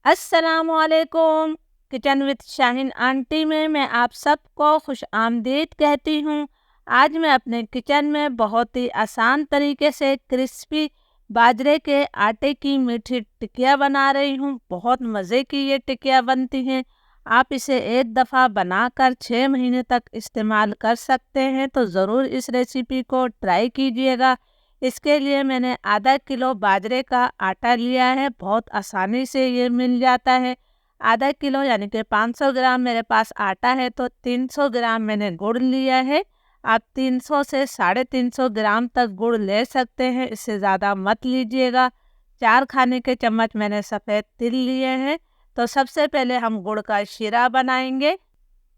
अस्सलामुअलैकुम। Kitchen with Shaheen aunty में मैं आप सबको खुश आमदीद कहती हूँ। आज मैं अपने किचन में बहुत ही आसान तरीके से क्रिस्पी बाजरे के आटे की मीठी टिकिया बना रही हूँ। बहुत मज़े की ये टिकिया बनती हैं। आप इसे एक दफ़ा बनाकर 6 महीने तक इस्तेमाल कर सकते हैं, तो ज़रूर इस रेसिपी को ट्राई कीजिएगा। इसके लिए मैंने आधा किलो बाजरे का आटा लिया है। बहुत आसानी से ये मिल जाता है। आधा किलो यानी कि 500 ग्राम मेरे पास आटा है, तो 300 ग्राम मैंने गुड़ लिया है। आप 300 से 350 ग्राम तक गुड़ ले सकते हैं, इससे ज़्यादा मत लीजिएगा। 4 खाने के चम्मच मैंने सफ़ेद तिल लिए हैं। तो सबसे पहले हम गुड़ का शीरा बनाएंगे।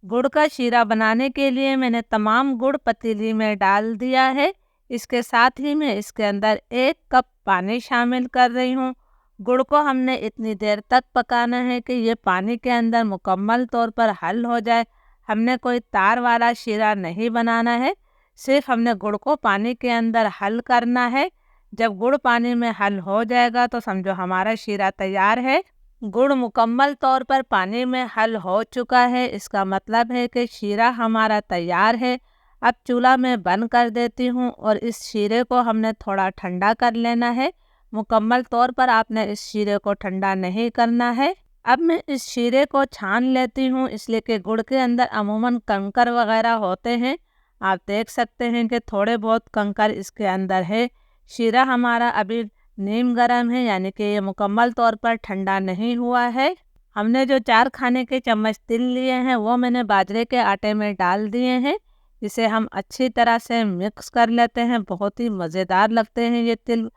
गुड़ का शीरा बनाने के लिए मैंने तमाम गुड़ पतीली में डाल दिया है। इसके साथ ही मैं इसके अंदर 1 कप पानी शामिल कर रही हूँ। गुड़ को हमने इतनी देर तक पकाना है कि ये पानी के अंदर मुकम्मल तौर पर हल हो जाए। हमने कोई तार वाला शीरा नहीं बनाना है, सिर्फ हमने गुड़ को पानी के अंदर हल करना है। जब गुड़ पानी में हल हो जाएगा तो समझो हमारा शीरा तैयार है। गुड़ मुकम्मल तौर पर पानी में हल हो चुका है, इसका मतलब है कि शीरा हमारा तैयार है। अब चूल्हा में बंद कर देती हूँ और इस शीरे को हमने थोड़ा ठंडा कर लेना है। मुकम्मल तौर पर आपने इस शीरे को ठंडा नहीं करना है। अब मैं इस शीरे को छान लेती हूँ, इसलिए कि गुड़ के अंदर अमूमन कंकर वगैरह होते हैं। आप देख सकते हैं कि थोड़े बहुत कंकर इसके अंदर है। शीरा हमारा अभी नीम गरम है, यानी कि ये मुकम्मल तौर पर ठंडा नहीं हुआ है। हमने जो 4 खाने के चम्मच तिल लिए हैं वो मैंने बाजरे के आटे में डाल दिए हैं। इसे हम अच्छी तरह से मिक्स कर लेते हैं। बहुत ही मज़ेदार लगते हैं ये तिल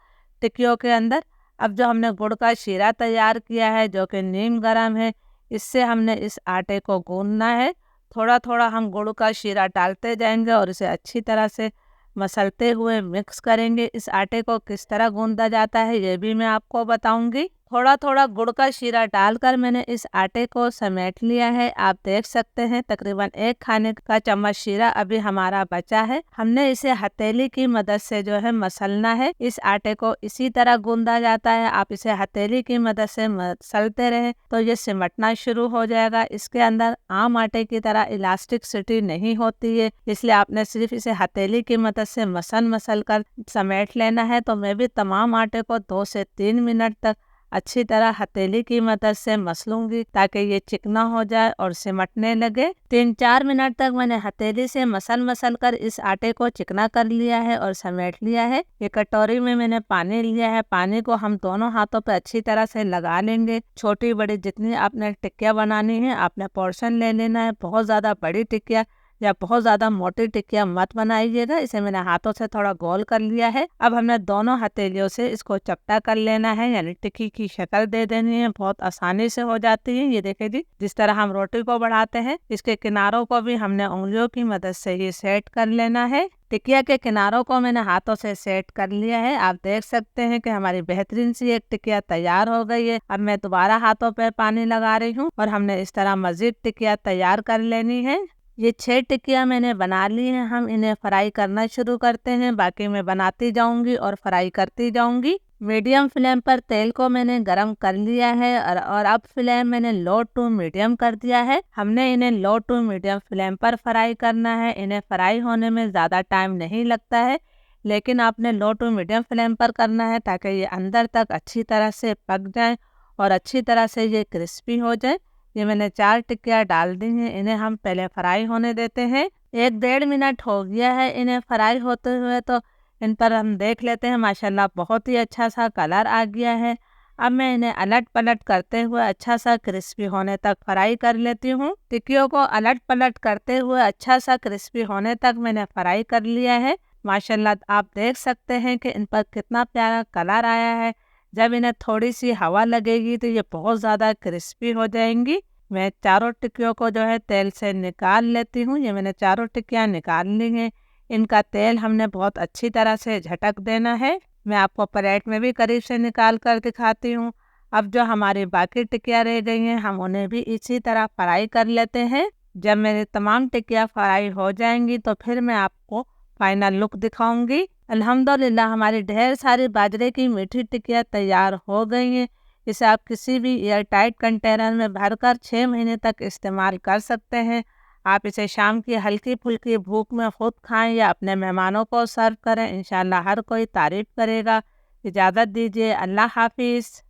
टिक्कियों के अंदर। अब जो हमने गुड़ का शीरा तैयार किया है जो कि नीम गरम है, इससे हमने इस आटे को गूंदना है। थोड़ा थोड़ा हम गुड़ का शीरा डालते जाएंगे और इसे अच्छी तरह से मसलते हुए मिक्स करेंगे। इस आटे को किस तरह गूंदा जाता है ये भी मैं आपको बताऊंगी। थोड़ा थोड़ा गुड़ का शीरा डालकर मैंने इस आटे को समेट लिया है। आप देख सकते हैं तकरीबन 1 खाने का चम्मच शीरा अभी हमारा बचा है। हमने इसे हथेली की मदद से जो है मसलना है। इस आटे को इसी तरह गूंदा जाता है। आप इसे हथेली की मदद से मसलते रहे तो ये सिमटना शुरू हो जाएगा। इसके अंदर आम आटे की तरह इलास्टिसिटी नहीं होती है, इसलिए आपने सिर्फ इसे हथेली की मदद से मसल कर समेट लेना है। तो मैं भी तमाम आटे को 2 से 3 मिनट तक अच्छी तरह हथेली की मदद से मसलूंगी ताकि ये चिकना हो जाए और सिमटने लगे। 3-4 मिनट तक मैंने हथेली से मसल कर इस आटे को चिकना कर लिया है और समेट लिया है। ये कटोरी में मैंने पानी लिया है। पानी को हम दोनों हाथों पर अच्छी तरह से लगा लेंगे। छोटी बड़ी जितनी आपने टिक्कियाँ बनानी है आपने पोर्शन ले लेना है। बहुत ज़्यादा बड़ी टिक्कियाँ या बहुत ज़्यादा मोटी टिक्कियाँ मत बनाइएगा। इसे मैंने हाथों से थोड़ा गोल कर लिया है। अब हमने दोनों हथेलियों से इसको चपटा कर लेना है, यानी टिक्की की शक्ल दे देनी है। बहुत आसानी से हो जाती है। ये देखिए जी, जिस तरह हम रोटी को बढ़ाते हैं इसके किनारों को भी हमने उंगलियों की मदद से ही सेट कर लेना है। टिकिया के किनारों को मैंने हाथों से सेट कर लिया है। आप देख सकते हैं कि हमारी बेहतरीन सी एक टिकिया तैयार हो गई है। अब मैं दोबारा हाथों पे पानी लगा रही हूँ और हमने इस तरह मजीद टिकिया तैयार कर लेनी है। ये 6 टिक्कियाँ मैंने बना ली हैं। हम इन्हें फ्राई करना शुरू करते हैं। बाकी मैं बनाती जाऊंगी और फ्राई करती जाऊंगी। मीडियम फ्लेम पर तेल को मैंने गरम कर लिया है और अब फ्लेम मैंने लो टू मीडियम कर दिया है। हमने इन्हें लो टू मीडियम फ्लेम पर फ्राई करना है। इन्हें फ्राई होने में ज़्यादा टाइम नहीं लगता है, लेकिन आपने लो टू मीडियम फ्लेम पर करना है ताकि ये अंदर तक अच्छी तरह से पक जाए और अच्छी तरह से ये क्रिस्पी हो जाए। ये मैंने 4 टिक्कियाँ डाल दी हैं। इन्हें हम पहले फ्राई होने देते हैं। 1-1.5 मिनट हो गया है इन्हें फ्राई होते हुए, तो इन पर हम देख लेते हैं। माशाल्लाह बहुत ही अच्छा सा कलर आ गया है। अब मैं इन्हें अलट पलट करते हुए अच्छा सा क्रिस्पी होने तक फ्राई कर लेती हूँ। टिक्कियों को अलट पलट करते हुए अच्छा सा क्रिस्पी होने तक मैंने फ्राई कर लिया है। माशाल्लाह आप देख सकते हैं कि इन पर कितना प्यारा कलर आया है। जब इन्हें थोड़ी सी हवा लगेगी तो ये बहुत ज़्यादा क्रिस्पी हो जाएंगी। मैं चारों टिक्कियों को जो है तेल से निकाल लेती हूँ। ये मैंने चारों टिक्कियाँ निकाल ली हैं। इनका तेल हमने बहुत अच्छी तरह से झटक देना है। मैं आपको प्लेट में भी करीब से निकाल कर दिखाती हूँ। अब जो हमारी बाकी टिक्कियाँ रह गई हैं हम उन्हें भी इसी तरह फ्राई कर लेते हैं। जब मेरी तमाम टिक्कियाँ फ्राई हो जाएंगी तो फिर मैं आपको फाइनल लुक दिखाऊंगी। अल्हम्दुलिल्लाह हमारी ढेर सारी बाजरे की मीठी टिक्कियाँ तैयार हो गई हैं। इसे आप किसी भी एयर टाइट कंटेनर में भरकर 6 महीने तक इस्तेमाल कर सकते हैं। आप इसे शाम की हल्की-फुल्की भूख में खुद खाएँ या अपने मेहमानों को सर्व करें। इंशाल्लाह हर कोई तारीफ़ करेगा। इजाज़त दीजिए। अल्लाह हाफ़िज़।